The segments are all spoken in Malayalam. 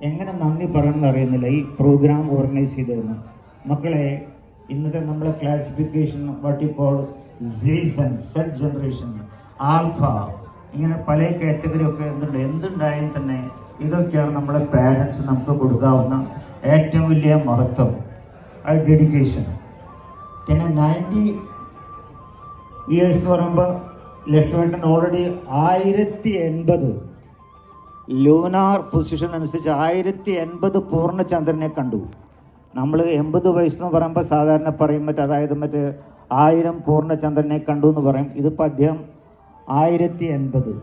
എങ്ങനെ നന്ദി പറയണമെന്ന് അറിയുന്നില്ല ഈ പ്രോഗ്രാം ഓർഗനൈസ് ചെയ്തിരുന്നു. മക്കളെ, ഇന്നത്തെ നമ്മളെ classification what you call season, Z generation, alpha, ഇങ്ങനെ പല കാറ്റഗറി ഒക്കെ എന്തുണ്ടായാലും തന്നെ ഇതൊക്കെയാണ് നമ്മുടെ പാരൻസ് നമുക്ക് കൊടുക്കാവുന്ന ഏറ്റവും വലിയ മഹത്വം, ആ ഡെഡിക്കേഷൻ. പിന്നെ 90 years എന്ന് പറയുമ്പോൾ ലക്ഷ്മേട്ടൻ ഓൾറെഡി 1080 ലൂനാർ പൊസിഷൻ അനുസരിച്ച് 1080 പൂർണ്ണചന്ദ്രനെ കണ്ടു. നമ്മൾ 80 വയസ്സെന്ന് പറയുമ്പോൾ സാധാരണ പറയും അതായത് 1000 പൂർണ്ണചന്ദ്രനെ കണ്ടു എന്ന് പറയും. ഇതിപ്പോൾ അദ്ദേഹം 1080,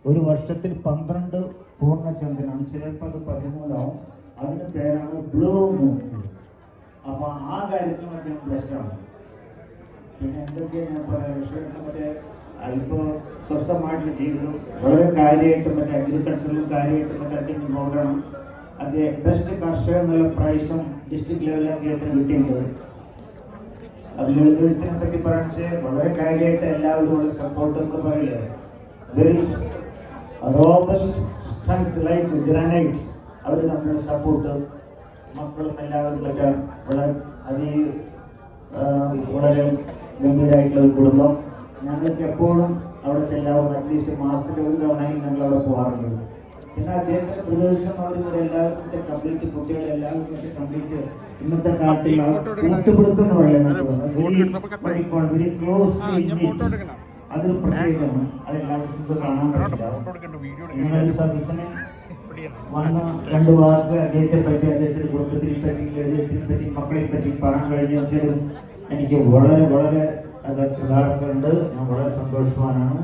ഒരു വർഷത്തിൽ 12 പൂർണ്ണചന്ദ്രനാണ്, ചിലപ്പോൾ അത് 13 ആവും. അതിന് പേരാണ് ബ്ലൂ മൂൺ. അപ്പോൾ ആ കാര്യത്തിൽ അദ്ദേഹം ബെസ്റ്റാണ്. പിന്നെ എന്തൊക്കെയാണ് ഞാൻ പറയാം, ഇപ്പോൾ സ്വസ്ഥമായിട്ടുള്ള ജീവിതം വളരെ കാര്യമായിട്ട് അഗ്രികൾച്ചറിലും കാര്യമായിട്ട് അദ്ദേഹം ഇൻവോൾവാണ്. അദ്ദേഹം ബെസ്റ്റ് കർഷകൻ എന്നുള്ള പ്രൈസും ഡിസ്ട്രിക്ട് ലെവലിൽ അദ്ദേഹത്തിന് കിട്ടിയിട്ടുണ്ട്. എഴുത്തിനെ പറ്റി പറയാൻ വളരെ കാര്യമായിട്ട് എല്ലാവരും ഉള്ള സപ്പോർട്ട് എന്ന് പറയില്ലേ, very robust strength like granite, അവർ നമ്മുടെ സപ്പോർട്ട്, മക്കളും എല്ലാവരും വളരെ ഗംഭീരമായിട്ടുള്ള ഒരു കുടുംബം. ഞങ്ങൾക്ക് എപ്പോഴും അവിടെ ചെല്ലാവുന്ന അറ്റ്ലീസ്റ്റ് മാസത്തിൽ ഒരു തവണയും ഞങ്ങൾ അവിടെ പോകാറുണ്ട്. പിന്നെ അദ്ദേഹത്തിന്റെ പ്രദേശം അവരെല്ലാവരും കംപ്ലീറ്റ് കുട്ടികളെല്ലാവരും കംപ്ലീറ്റ് ഇന്നത്തെ കാലത്തുള്ള കൂട്ടുപിടുത്തം എന്ന് പറയുന്നത് വെരി ക്ലോസ്ലി, അതൊരു പ്രത്യേകമാണ്. അതെല്ലാവർക്കും കാണാൻ പറ്റില്ല. ഇങ്ങനൊരു സദസ്സിനെ വന്ന് 2 വാക്ക് അദ്ദേഹത്തെ പറ്റി, അദ്ദേഹത്തിന്റെ കുടുംബത്തിനെ പറ്റി, അദ്ദേഹത്തിനെ പറ്റി, മക്കളെ പറ്റി പറയാൻ കഴിഞ്ഞ വെച്ചാലും എനിക്ക് വളരെ വളരെ അത് യഥാർത്ഥമുണ്ട്. ഞാൻ വളരെ സന്തോഷവാനാണ്.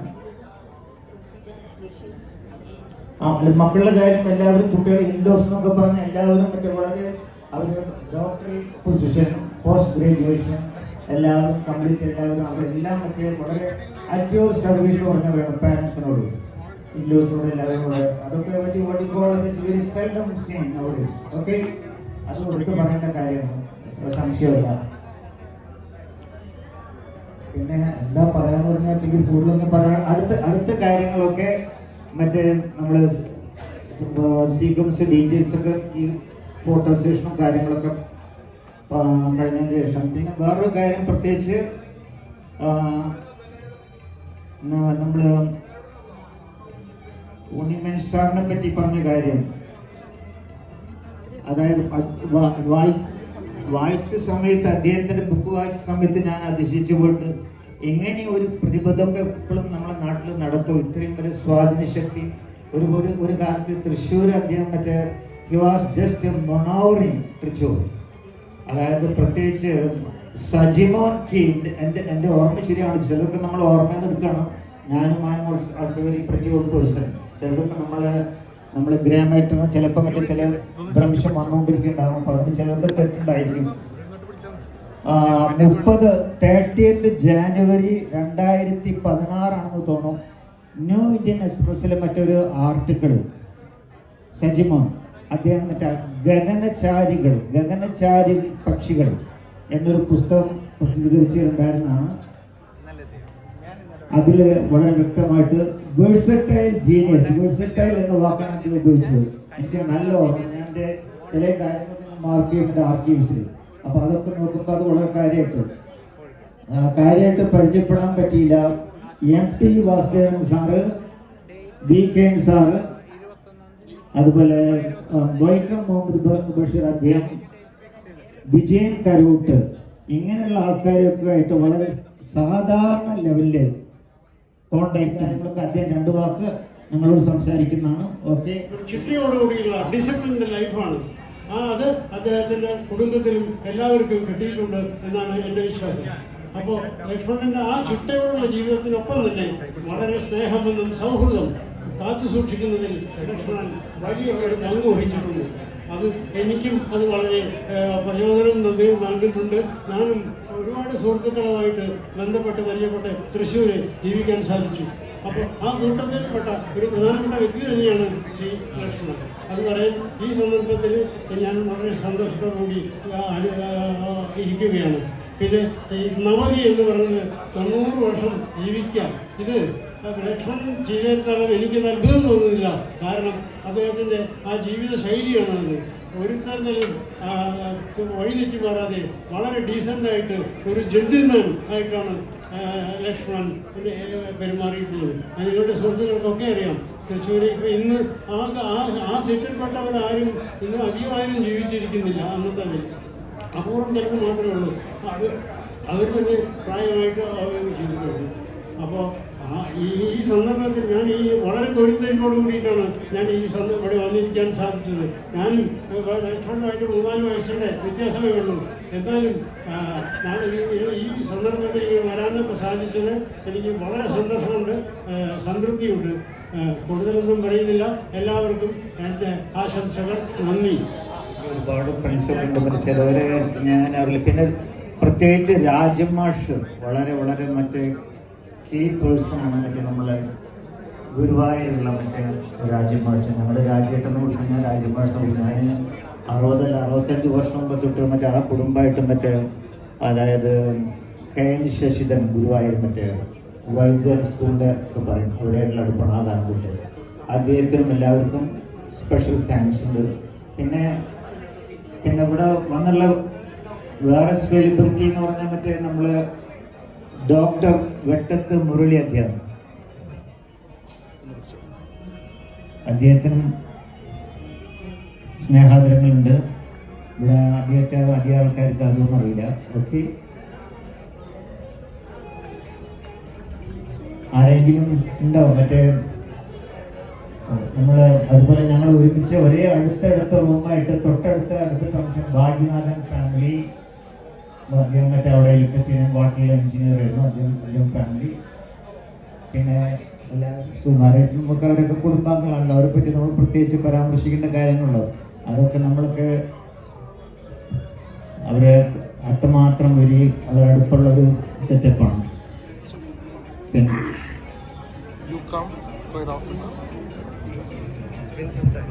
മക്കളുടെ കാര്യം എല്ലാവരും കുട്ടികൾ ഇൻഡോസ് എന്നൊക്കെ പറഞ്ഞ് എല്ലാവരും വളരെ അവർ ഡോക്ടറൽ പൊസിഷൻ, പോസ്റ്റ് ഗ്രാജുവേഷൻ എല്ലാവരും കംപ്ലീറ്റ്, എല്ലാവരും അവരെല്ലാം വളരെ ആക്റ്റീവ് സർവീസ് പറഞ്ഞ വേണം പാരൻസിനോട്, ഇൻഡോസിനോട് എല്ലാവരും കൂടെ. അതൊക്കെ പറ്റി വെരി സെൽഡം സീൻ നൗഡേയ്സ്. ഓക്കെ, അത് എടുത്ത് പറയേണ്ട കാര്യമാണ്, സംശയമില്ല. പിന്നെ എന്താ പറയാന്ന് പറഞ്ഞാൽ കൂടുതലൊന്നും പറയാൻ അടുത്ത കാര്യങ്ങളൊക്കെ നമ്മൾ സീക്വൻസ് ഡീറ്റെയിൽസ് ഒക്കെ ഈ ഫോട്ടോ സെഷനും കാര്യങ്ങളൊക്കെ കഴിഞ്ഞതിന് ശേഷം. പിന്നെ വേറൊരു കാര്യം പ്രത്യേകിച്ച് നമ്മൾ ഉണ്ണിമേൻ സാറിനെ പറ്റി പറഞ്ഞ കാര്യം, അതായത് വായിച്ച സമയത്ത്, അദ്ദേഹത്തിന്റെ ബുക്ക് വായിച്ച സമയത്ത് ഞാൻ അതിശയിച്ചുകൊണ്ട് എങ്ങനെ ഒരു പ്രതിബദ്ധമൊക്കെ എപ്പോഴും നമ്മളെ നാട്ടിൽ നടത്തും, ഇത്രയും വലിയ സ്വാധീന ശക്തി. ഒരു കാലത്ത് തൃശ്ശൂർ അദ്ദേഹം ഹി വാസ് ജസ്റ്റ് മൊണോറിങ് തൃശ്ശൂർ. അതായത് പ്രത്യേകിച്ച് സജിമോൻ കി, എൻ്റെ ഓർമ്മ ശരിയാണ്, ചിലതൊക്കെ നമ്മൾ ഓർമ്മയിൽ എടുക്കണം. ഞാനും also very pretty old person. ചിലതൊക്കെ നമ്മൾ ഗ്രാമേറ്റർ ചിലപ്പോൾ ചില ഭ്രംശം വന്നുകൊണ്ടിരിക്കുന്നുണ്ടാകും. അപ്പോൾ അതിന് ചിലതൊക്കെ തെറ്റുണ്ടായിരിക്കും. 30 ജാനുവരി 2016 തോന്നും, ന്യൂ ഇന്ത്യൻ എക്സ്പ്രസ്സിലെ മറ്റൊരു ആർട്ടിക്കിൾ, സജിമോൻ അദ്ദേഹം ഗഗനചാരി പക്ഷികൾ എന്നൊരു പുസ്തകം പ്രസിദ്ധീകരിച്ചിട്ടുണ്ടായിരുന്നാണ്. അതിൽ വളരെ വ്യക്തമായിട്ട് വേഴ്സറ്റൈൽ ജീനിയസ്, വേഴ്സറ്റൈൽ എന്ന വാക്കാണ് അദ്ദേഹം ഉപയോഗിച്ചത്. എനിക്ക് നല്ല ഓർമ്മ, ഞാൻ എൻ്റെ ചില കാര്യങ്ങളൊക്കെ മാർക്ക് ചെയ്യുന്നുണ്ട് ആർക്കീവ്സിൽ. അപ്പോൾ അതൊക്കെ നോക്കുമ്പോൾ അത് വളരെ കാര്യമായിട്ട് പരിചയപ്പെടാൻ പറ്റിയില്ല. MT Vasudevan sir, VK sir, അതുപോലെ വൈക്കം മുഹമ്മദ് ബഷീർ അദ്ദേഹം, വിജയൻ കരൂട്ട്, ഇങ്ങനെയുള്ള ആൾക്കാരൊക്കെ ആയിട്ട് വളരെ സാധാരണ ലെവലിൽ കോണ്ടാക്ട് കാര്യങ്ങളൊക്കെ അദ്ദേഹം 2 വാക്ക് ഞങ്ങളോട് സംസാരിക്കുന്നതാണ്. ഓക്കെ, ചിട്ടയോടുകൂടിയുള്ള ഡിസിപ്ലിൻഡ് ലൈഫാണ്. അത് അദ്ദേഹത്തിന്റെ കുടുംബത്തിലും എല്ലാവർക്കും കിട്ടിയിട്ടുണ്ട് എന്നാണ് എൻ്റെ വിശ്വാസം. അപ്പോൾ ലക്ഷ്മണന്റെ ആ ചിട്ടയോടുള്ള ജീവിതത്തിനൊപ്പം തന്നെ വളരെ സ്നേഹമെന്നും സൗഹൃദം കാത്തു സൂക്ഷിക്കുന്നതിൽ ലക്ഷ്മണൻ വലിയ ഒരു പങ്ക് വഹിച്ചിട്ടുണ്ട്. അത് എനിക്കും അത് വളരെ പ്രചോദനം നൽകിയിട്ടുണ്ട്. ഞാനും ഒരുപാട് സുഹൃത്തുക്കളുമായിട്ട് ബന്ധപ്പെട്ട് പരിചയപ്പെട്ട് തൃശ്ശൂർ ജീവിക്കാൻ സാധിച്ചു. അപ്പോൾ ആ കൂട്ടത്തിൽപ്പെട്ട ഒരു പ്രധാനപ്പെട്ട വ്യക്തി തന്നെയാണ് ശ്രീ ലക്ഷ്മണൻ. അത് പറയാൻ ഈ സന്ദർഭത്തിൽ ഞാൻ വളരെ സന്തോഷത്തോടുകൂടി ഇരിക്കുകയാണ്. പിന്നെ ഈ നവതി എന്ന് പറയുന്നത് 90 വർഷം ജീവിക്കാം, ഇത് ലക്ഷ്മണൻ ചെയ്തിടത്തോളം എനിക്കത് അത്ഭുതം തോന്നുന്നില്ല. കാരണം അദ്ദേഹത്തിൻ്റെ ആ ജീവിത ശൈലിയാണത്. ഒരു തരത്തിലും വഴിതെറ്റി മാറാതെ വളരെ ഡീസൻ്റായിട്ട് ഒരു ജെന്റിൽമാൻ ആയിട്ടാണ് ലക്ഷ്മണൻ പെരുമാറിയിട്ടുള്ളത്. നിങ്ങളുടെ സുഹൃത്തുക്കൾക്കൊക്കെ അറിയാം. തൃശ്ശൂർ ഇപ്പോൾ ഇന്ന് ആ സെറ്റിൽപ്പെട്ടവരാരും ഇന്ന് അധികമാരും ജീവിച്ചിരിക്കുന്നില്ല. അന്നത്തെ അപൂർവം ചിലപ്പോൾ മാത്രമേ ഉള്ളൂ. അവർ തന്നെ പ്രായമായിട്ട് ചെയ്തിട്ടുണ്ട്. അപ്പോൾ ഈ സന്ദർഭത്തിൽ ഞാൻ വളരെ പൊരുത്തരിപ്പോട് കൂടിയിട്ടാണ് ഞാൻ ഇവിടെ വന്നിരിക്കാൻ സാധിച്ചത്. ഞാനും ലക്ഷ്മണനുമായിട്ട് 3-4 വയസ്സിൻ്റെ വ്യത്യാസമേ ഉള്ളൂ. എന്നാലും ഈ സന്ദർഭത്തിൽ വരാനൊക്കെ സാധിച്ചത് എനിക്ക് വളരെ സന്തോഷമുണ്ട്, സംതൃപ്തിയുണ്ട്. കൂടുതലൊന്നും പറയുന്നില്ല. എല്ലാവർക്കും എൻ്റെ ആശംസകൾ, നന്ദി. ഒരുപാട് ഫ്രണ്ട്സൊക്കെ ഉണ്ട്, ചിലവരെ ഞാൻ അറിയില്ല. പിന്നെ പ്രത്യേകിച്ച് രാജമാഷ് വളരെ വളരെ മറ്റേ കീ പേഴ്സണാണ്. മറ്റേ നമ്മളെ ഗുരുവായൂരുള്ള മറ്റേ രാജമാഷ്, നമ്മുടെ രാജ്യട്ടെന്ന് വിളിക്കുന്ന ഞാൻ രാജമാഷെന്ന് വിളിക്കും. ഞാൻ 60-65 വർഷം മുമ്പ് തൊട്ട് മറ്റേ ആ കുടുംബമായിട്ട് മറ്റേ, അതായത് KN ശശിധരൻ ഗുരുവായൂർ മറ്റേ വൈദ്യർ സ്കൂളിൻ്റെ ഒക്കെ പറയും, അവിടെയായിട്ടുള്ള അടുപ്പാണ് ആ കാലത്തിൻ്റെ. അദ്ദേഹത്തിനും എല്ലാവർക്കും സ്പെഷ്യൽ താങ്ക്സ് ഉണ്ട്. പിന്നെ ഇവിടെ വന്നുള്ള വേറെ സെലിബ്രിറ്റി എന്ന് പറഞ്ഞാൽ മറ്റേ നമ്മൾ ഡോക്ടർ വെട്ടത്ത് മുരളി അദ്ദേഹത്തിനും സ്നേഹാദരങ്ങളുണ്ട്. ഇവിടെ അദ്ദേഹത്തെ അധികം ആൾക്കാർക്ക് അതൊന്നും അറിയില്ല. ഓക്കെ, ആരെങ്കിലും ഉണ്ടോ? മറ്റേ നമ്മൾ അതുപോലെ ഞങ്ങൾ ഒരുമിച്ച് ഒരേ അടുത്തടുത്ത റൂമായിട്ട് അടുത്ത താമസം ഭാഗ്യനാഥൻ ഫാമിലി. അദ്ദേഹം മറ്റേ അവിടെ ഇലക്ട്രിസിറ്റി വാട്ടർ എഞ്ചിനീയർ ആയിരുന്നു അദ്ദേഹം ഫാമിലി. പിന്നെ എല്ലാ സുമാരേറ്റും ഒക്കെ അവരൊക്കെ കുടുംബാംഗങ്ങളാണല്ലോ. അവരെ പറ്റി നമ്മൾ പ്രത്യേകിച്ച് പരാമർശിക്കേണ്ട കാര്യങ്ങളുണ്ടോ? അതൊക്കെ നമ്മൾക്ക് അവരെ അത്രമാത്രം അവരടുപ്പുള്ളൊരു സെറ്റപ്പാണ്.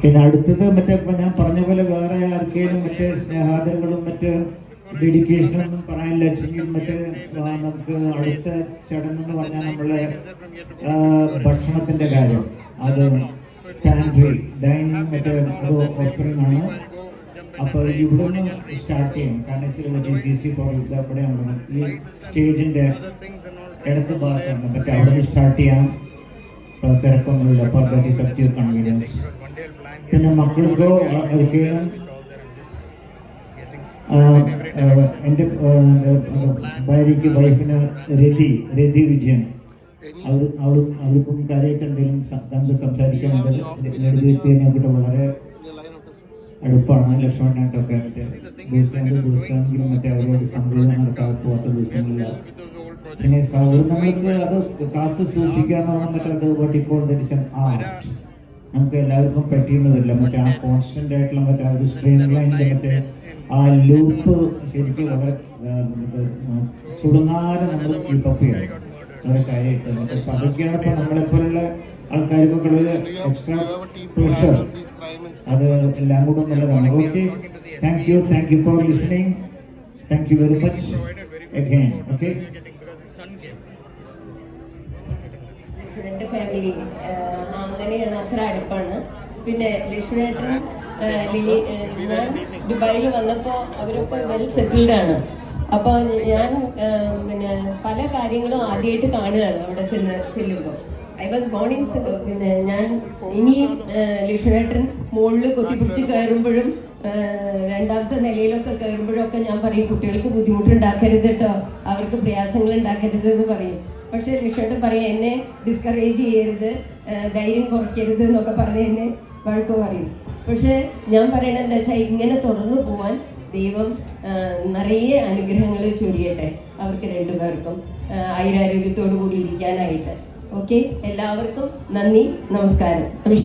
പിന്നെ അടുത്തത് മറ്റേ ഞാൻ പറഞ്ഞ പോലെ വേറെ ആർക്കെങ്കിലും മറ്റേ സ്നേഹാദരങ്ങളും മറ്റേ ഡെഡിക്കേഷനൊന്നും പറയാനില്ല വെച്ചെങ്കിൽ മറ്റേ നമുക്ക് അടുത്ത ചടങ്ങെന്ന് പറഞ്ഞാൽ നമ്മളെ ഭക്ഷണത്തിന്റെ കാര്യം, അത് പാൻട്രി ഡൈനിങ് മറ്റേ അത് ഓപ്പണിംഗ് ആണ്. അപ്പോൾ ഇവിടെ നിന്ന് സ്റ്റാർട്ട് ചെയ്യും. കാരണം GCC ഇവിടെയാണ് ഈ സ്റ്റേജിന്റെ ഇടത്ത് ഭാഗത്താണ്. മറ്റേ അവിടെ നിന്ന് സ്റ്റാർട്ട് ചെയ്യാം, തിരക്കൊന്നുമില്ല. അപ്പോൾ that is up to your convenience. പിന്നെ മക്കൾക്കോ ഒരിക്കലും എൻ്റെ ഭാര്യയ്ക്ക് വൈഫിന് രതി വിജയൻ അവർക്കും കാര്യമായിട്ട് എന്തെങ്കിലും കണ്ട് സംസാരിക്കാനുണ്ട്. ലളിതവിദ്യനെയൊക്കെ വളരെ അടുപ്പാണ്. ലക്ഷ്മണനായിട്ടൊക്കെ മറ്റേ ദിവസമെങ്കിലും മറ്റേ അവരോട് സംഗീതം നടക്കാതെ പോകാത്ത ദിവസങ്ങളില്ല. പിന്നെ സൗഹൃദങ്ങൾക്ക് അത് കാത്തു സൂക്ഷിക്കാന്ന് പറഞ്ഞാൽ മറ്റേ അത് വെട്ടിക്കോൾ ധരിച്ച നമുക്ക് എല്ലാവർക്കും പറ്റിയെന്ന് വരില്ല. മറ്റേ ആ കോൺസ്റ്റന്റ് ആയിട്ടുള്ള മറ്റേ ആ ഒരു സ്ട്രീം ലൈനിന്റെ മറ്റേ ആ ലൂപ്പ് ശരിക്കും വളരെ ചുടുങ്ങാതെ നമ്മൾ കീപ്പപ്പ് ചെയ്യണം. വളരെ കാര്യമായിട്ട് മറ്റേ അതൊക്കെയാണ് ഇപ്പൊ നമ്മളെപ്പോലുള്ള ആൾക്കാർക്കൊക്കെ ഉള്ള എക്സ്ട്രാ പ്രഷർ. അത് എല്ലാം കൂടെ നല്ലതാണ്. Okay, thank you for listening. Thank you very much again. Okay, എൻ്റെ ഫാമിലി അങ്ങനെയാണ്, അത്ര അടുപ്പാണ്. പിന്നെ ലക്ഷ്മണേട്ടൻ ഞാൻ ദുബായിൽ വന്നപ്പോൾ അവരൊക്കെ വെൽ സെറ്റിൽഡ് ആണ്. അപ്പോൾ ഞാൻ പിന്നെ പല കാര്യങ്ങളും ആദ്യമായിട്ട് കാണുകയാണ് അവിടെ ചെല്ലുമ്പോൾ. ഐ വാസ് ബോൺ ഇൻ പിന്നെ ഞാൻ ഇനി ലക്ഷ്മണേട്ടൻ മുകളിൽ കൊത്തിപ്പിടിച്ച് കയറുമ്പോഴും രണ്ടാമത്തെ നിലയിലൊക്കെ കയറുമ്പോഴൊക്കെ ഞാൻ പറയും, കുട്ടികൾക്ക് ബുദ്ധിമുട്ടുണ്ടാക്കരുത് കേട്ടോ, അവർക്ക് പ്രയാസങ്ങൾ ഉണ്ടാക്കരുത് എന്ന് പറയും. പക്ഷേ ലക്ഷ്മണേട്ടൻ പറയും, എന്നെ ഡിസ്കറേജ് ചെയ്യരുത്, ധൈര്യം കുറയ്ക്കരുത് എന്നൊക്കെ പറഞ്ഞ് എന്നെ വഴക്ക് പറയും. പക്ഷേ ഞാൻ പറയണത് എന്താ വെച്ചാൽ, ഇങ്ങനെ തുറന്നു പോവാൻ ദൈവം നിറയെ അനുഗ്രഹങ്ങൾ ചൊരിയട്ടെ അവർക്ക് രണ്ടുപേർക്കും, ആയുരാരോഗ്യത്തോടു കൂടി ഇരിക്കാനായിട്ട്. ഓക്കെ, എല്ലാവർക്കും നന്ദി, നമസ്കാരം.